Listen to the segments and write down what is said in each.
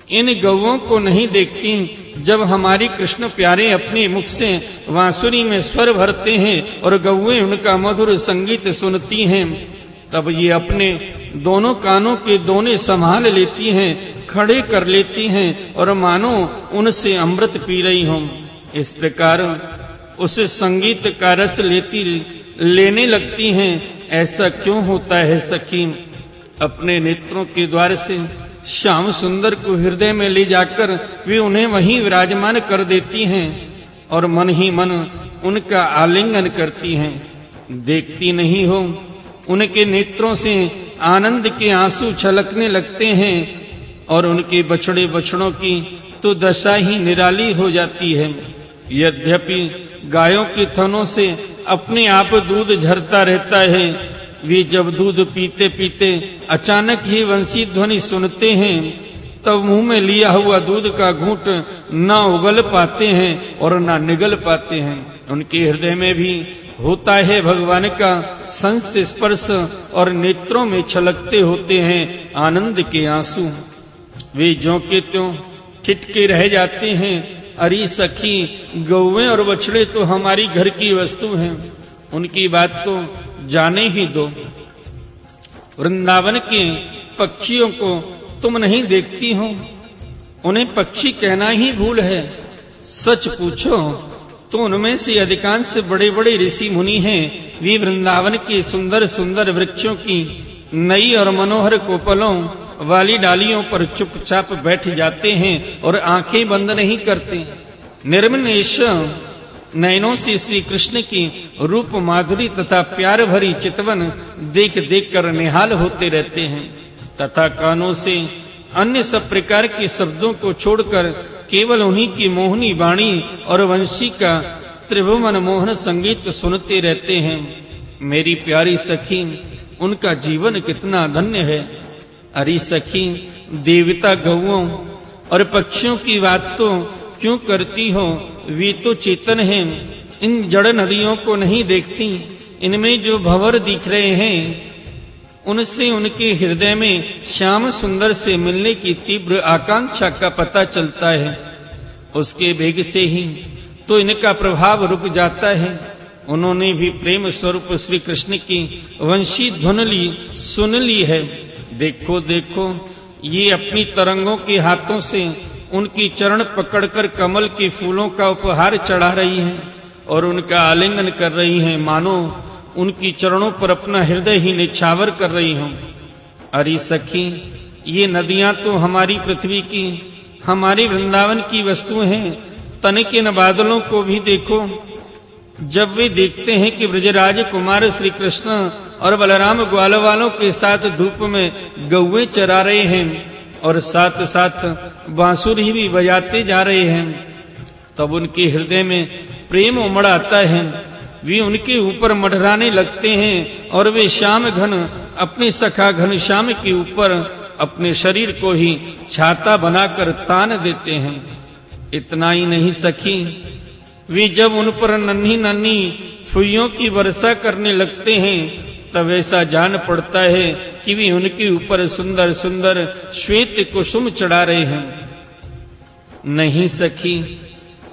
इन गौओं को नहीं देखती। जब हमारी कृष्ण प्यारे अपने मुख से बांसुरी में स्वर भरते हैं और गौएं उनका मधुर संगीत सुनती हैं, तब ये अपने दोनों कानों के दोने संभाल लेती हैं, खड़े कर लेती हैं और मानो उनसे अमृत पी रही हों। इस प्रकार उस संगीत का रस लेने लगती हैं। ऐसा क्यों होता है सखी? अपने नेत्रों के द्वार से श्याम सुंदर को हृदय में ले जाकर वे उन्हें वहीं विराजमान कर देती हैं और मन ही मन उनका आलिंगन करती हैं। देखती नहीं हो, उनके नेत्रों से आनंद के आंसू छलकने लगते हैं और उनके बछड़े बछड़ों की तो दशा ही निराली हो जाती है। यद्यपि गायों के थनों से अपने आप दूध झरता रहता है, वे जब दूध पीते पीते अचानक ही वंशी ध्वनि सुनते हैं, तब मुंह में लिया हुआ दूध का घूंट न उगल पाते हैं और न निगल पाते हैं। उनके हृदय में भी होता है भगवान का संस स्पर्श और नेत्रों में छलकते होते हैं आनंद के आंसू। वे ज्यों के त्यों ठिठके रह जाते हैं। अरे सखी, गौएं और बछड़े तो हमारी घर की वस्तु हैं, उनकी बात तो जाने ही दो। वृंदावन के पक्षियों को तुम नहीं देखती हो, उन्हें पक्षी कहना ही भूल है। सच पूछो तो उनमें से अधिकांश बड़े बड़े ऋषि मुनि हैं। वे वृंदावन के सुंदर सुंदर वृक्षों की नई और मनोहर कोपलों वाली डालियों पर चुपचाप बैठ जाते हैं और आंखें बंद नहीं करते। निर्मलेश नयनों से श्री कृष्ण की रूप माधुरी तथा प्यार भरी चितवन देख देख कर निहाल होते रहते हैं तथा कानों से अन्य सब प्रकार के शब्दों को छोड़कर केवल उन्हीं की मोहनी वाणी और वंशी का त्रिभुवन मोहन संगीत सुनते रहते हैं। मेरी प्यारी सखी, उनका जीवन कितना धन्य है। अरे सखी, देवता गौओं और पक्षियों की बात तो क्यों करती हो? वे तो चेतन हैं, इन जड़ नदियों को नहीं देखती। इनमें जो भंवर दिख रहे हैं, उनसे उनके हृदय में श्याम सुंदर से मिलने की तीव्र आकांक्षा का पता चलता है। उसके वेग से ही तो इनका प्रभाव रुक जाता है। उन्होंने भी प्रेम स्वरूप श्री कृष्ण की वंशी ध्वनि सुन ली है। देखो देखो, ये अपनी तरंगों के हाथों से उनकी चरण पकड़कर कमल के फूलों का उपहार चढ़ा रही हैं और उनका आलिंगन कर रही हैं, मानो उनकी चरणों पर अपना हृदय ही निछावर कर रही हूं। अरे सखी, ये नदियां तो हमारी पृथ्वी की, हमारी वृंदावन की वस्तु हैं। तन के न बादलों को भी देखो। जब वे देखते हैं कि ब्रजराज कुमार श्री कृष्ण और बलराम ग्वाल वालों के साथ धूप में गौएं चरा रहे हैं और साथ साथ बांसुरी भी बजाते जा रहे हैं, तब उनके हृदय में प्रेम उमड़ आता है। वे उनके ऊपर मढ़राने लगते हैं और वे श्याम घन अपने सखा घनश्याम के ऊपर अपने शरीर को ही छाता बनाकर तान देते हैं। इतना ही नहीं सखी, वे जब उन पर नन्ही नन्ही फुइयों की वर्षा करने लगते हैं, तब ऐसा जान पड़ता है कि वे उनके ऊपर सुंदर सुंदर श्वेत कुसुम चढ़ा रहे हैं। नहीं सखी,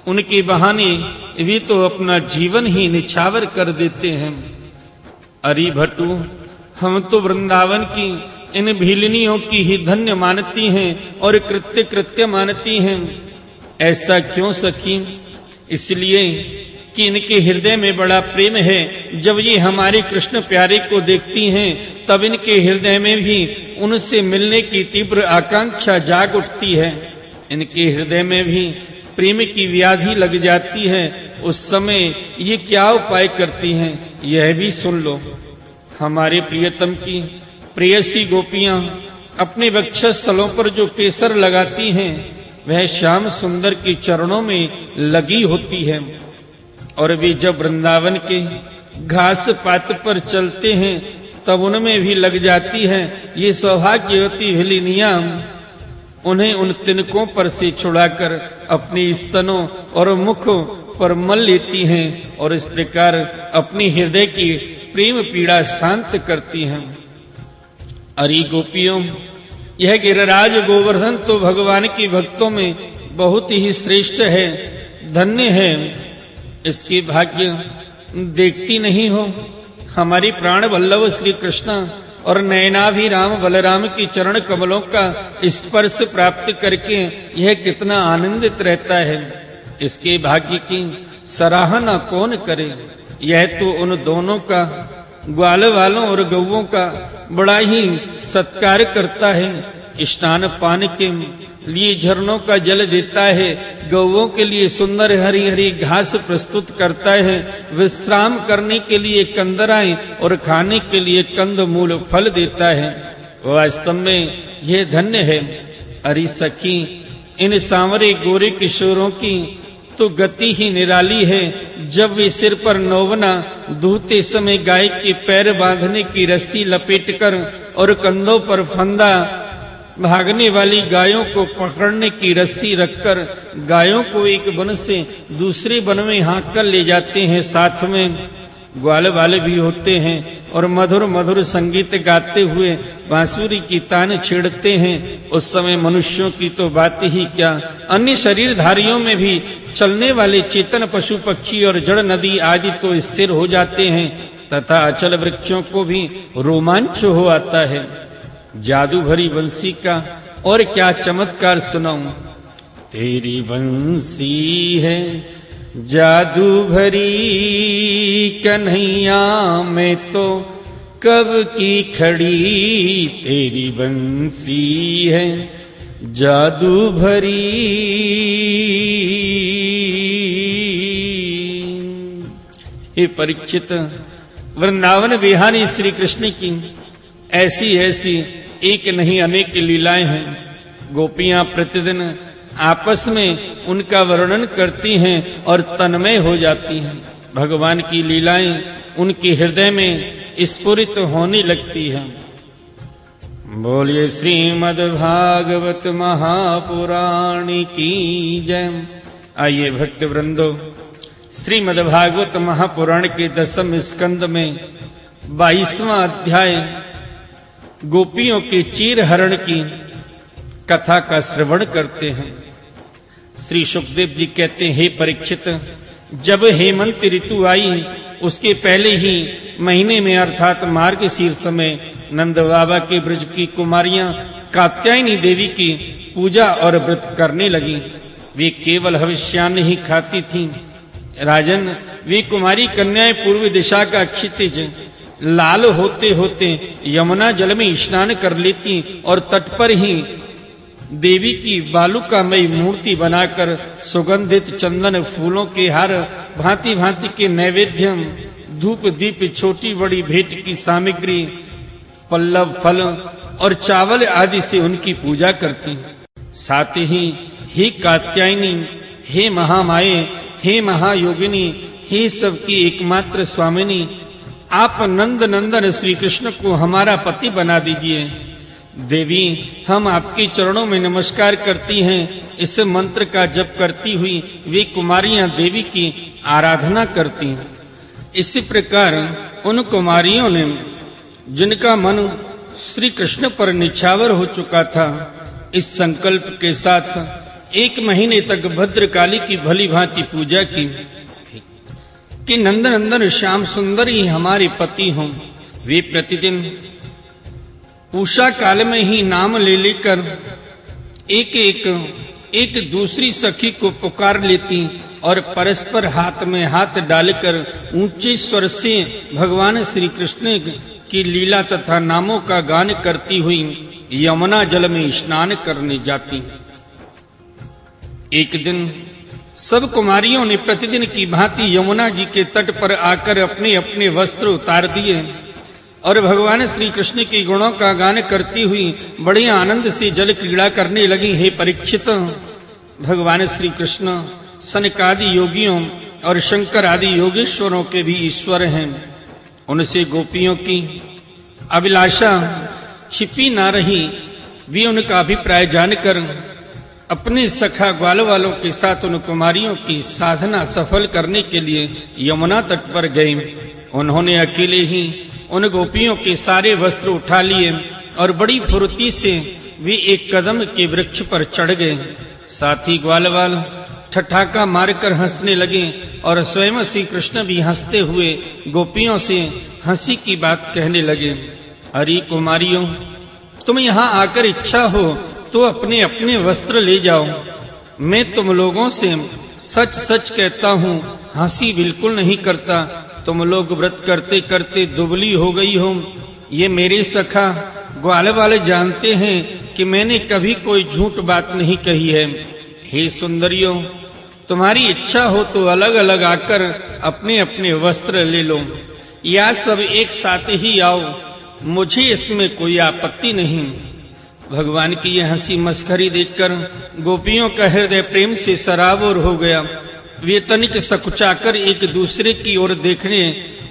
उनके बहाने वे तो अपना जीवन ही निछावर कर देते हैं। अरे भट्टू, हम तो वृंदावन की इन भीलनियों की ही धन्य मानती हैं और कृत्य कृत्य मानती हैं। ऐसा क्यों सखी? इसलिए कि इनके हृदय में बड़ा प्रेम है। जब ये हमारे कृष्ण प्यारे को देखती हैं, तब इनके हृदय में भी उनसे मिलने की तीव्र आकांक्षा जाग उठती है। इनके हृदय में भी प्रेम की व्याधि लग जाती है। उस समय ये क्या उपाय करती हैं, यह भी सुन लो। हमारे प्रियतम की प्रेयसी गोपियां अपने वक्षस्थलों पर जो केसर लगाती हैं, वह श्याम सुंदर के चरणों में लगी होती है। और वे जब वृंदावन के घास पात पर चलते हैं, तब उनमें भी लग जाती है। ये सौभाग्यवती हिलिनियां उन्हें उन तिनकों पर से छुड़ाकर अपने स्तनों और मुख पर मल लेती हैं और इस प्रकार अपनी हृदय की प्रेम पीड़ा शांत करती हैं। अरे गोपियों, यह गिरिराज गोवर्धन तो भगवान के भक्तों में बहुत ही श्रेष्ठ है, धन्य है। इसके भाग्य देखती नहीं हो। हमारी प्राण वल्लभ श्री कृष्ण और नयनाभिराम बलराम की चरण कमलों का स्पर्श प्राप्त करके यह कितना आनंदित रहता है। इसके भाग्य की सराहना कौन करे। यह तो उन दोनों का, ग्वाल वालों और गौओं का बड़ा ही सत्कार करता है। स्नान पान के लिए झरनों का जल देता है, गौओं के लिए सुंदर हरी हरी घास प्रस्तुत करता है, विश्राम करने के लिए कंदराएं और खाने के लिए कंद मूल फल देता है। वास्तव में यह धन्य है। अरे सखी, इन सांवरे गोरे किशोरों की तो गति ही निराली है। जब वे सिर पर नौवना दूहते समय गाय के पैर बांधने की रस्सी लपेटकर और कंधों पर फंदा भागने वाली गायों को पकड़ने की रस्सी रखकर गायों को एक वन से दूसरे वन में हाँक कर ले जाते हैं, साथ में ग्वाल वाले भी होते हैं और मधुर मधुर संगीत गाते हुए बांसुरी की तान छेड़ते हैं। उस समय मनुष्यों की तो बात ही क्या, अन्य शरीरधारियों में भी चलने वाले चेतन पशु पक्षी और जड़ नदी आदि तो स्थिर हो जाते हैं तथा अचल वृक्षों को भी रोमांच हो आता है। जादू भरी बंसी का और क्या चमत्कार सुनाऊं। तेरी बंसी है जादू भरी कन्हैया, मैं तो कब की खड़ी। तेरी बंसी है जादू भरी। हे परीक्षित, वृंदावन बिहारी श्री कृष्ण की ऐसी ऐसी एक नहीं अनेक लीलाएं हैं। गोपियां प्रतिदिन आपस में उनका वर्णन करती हैं और तन्मय हो जाती हैं। भगवान की लीलाएं उनके हृदय में स्फुरित होने लगती हैं। बोलिए श्रीमद् भागवत महापुराण की जय। आइए भक्त वृंदो, श्रीमद् भागवत महापुराण के 10वें स्कंद में 22वां अध्याय गोपियों के चीर हरण की कथा का श्रवण करते हैं। श्री सुखदेव जी कहते हैं, हे परीक्षित, जब हेमंत ऋतु आई उसके पहले ही महीने में अर्थात मार्गशीर्ष में नंद बाबा के ब्रज की कुमारियां कात्यायनी देवी की पूजा और व्रत करने लगी। वे केवल हविष्यान्न ही खाती थीं। राजन, वे कुमारी कन्याएं पूर्व दिशा का क्षितिज लाल होते होते यमुना जल में स्नान कर लेती और तट पर ही देवी की बालुकामयी मूर्ति बनाकर सुगंधित चंदन फूलों के हार, भांति भांति के नैवेद्य, धूप दीप, छोटी बड़ी भेंट की सामग्री, पल्लव, फल और चावल आदि से उनकी पूजा करती। साथ ही हे कात्यायनी, हे महामाये, हे महायोगिनी, हे सबकी एकमात्र स्वामिनी, आप नंद नंदन श्री कृष्ण को हमारा पति बना दीजिए। देवी, हम आपके चरणों में नमस्कार करती हैं। इस मंत्र का जप करती हुई वे कुमारियां देवी की आराधना करती। इसी प्रकार उन कुमारियों ने, जिनका मन श्री कृष्ण पर निछावर हो चुका था, इस संकल्प के साथ 1 महीने तक भद्रकाली की भली भांति पूजा की कि नंदनंदन श्याम सुंदर ही हमारे पति हों। वे प्रतिदिन उषा काल में ही नाम ले लेकर एक दूसरी सखी को पुकार लेती और परस्पर हाथ में हाथ डालकर ऊंचे स्वर से भगवान श्री कृष्ण की लीला तथा नामों का गान करती हुई यमुना जल में स्नान करने जाती। एक दिन सब कुमारियों ने प्रतिदिन की भांति यमुना जी के तट पर आकर अपने अपने वस्त्र उतार दिए और भगवान श्री कृष्ण के गुणों का गान करती हुई बड़े आनंद से जल क्रीड़ा करने लगी। हे परीक्षित, भगवान श्री कृष्ण सनकादि योगियों और शंकर आदि योगेश्वरों के भी ईश्वर हैं। उनसे गोपियों की अभिलाषा छिपी ना रही। वे उनका अभिप्राय जानकर अपने सखा ग्वाल वालों के साथ उन कुमारियों की साधना सफल करने के लिए यमुना तट पर गए। उन्होंने अकेले ही उन गोपियों के सारे वस्त्र उठा लिए और बड़ी फुर्ती से वे एक कदम के वृक्ष पर चढ़ गए। साथी ग्वालवाल ठठाका मारकर हंसने लगे और स्वयं श्री कृष्ण भी हंसते हुए गोपियों से हंसी की बात कहने लगे। अरे कुमारियों, तुम यहाँ आकर इच्छा हो तो अपने अपने वस्त्र ले जाओ। मैं तुम लोगों से सच सच कहता हूँ, हंसी बिल्कुल नहीं करता। तुम लोग व्रत करते करते दुबली हो गई हो। ये मेरे सखा ग्वालवाल जानते हैं कि मैंने कभी कोई झूठ बात नहीं कही है। हे सुंदरियों, तुम्हारी इच्छा हो तो अलग अलग आकर अपने अपने वस्त्र ले लो, या सब एक साथ ही आओ, मुझे इसमें कोई आपत्ति नहीं। भगवान की यह हंसी मस्खरी देखकर गोपियों का हृदय प्रेम से सराबोर हो गया। वे तनिक सकुचाकर एक दूसरे की ओर देखने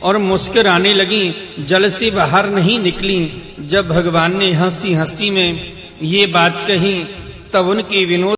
और मुस्कुराने लगी, जल से बाहर नहीं निकली। जब भगवान ने हंसी हंसी में ये बात कही तब उनके विनोद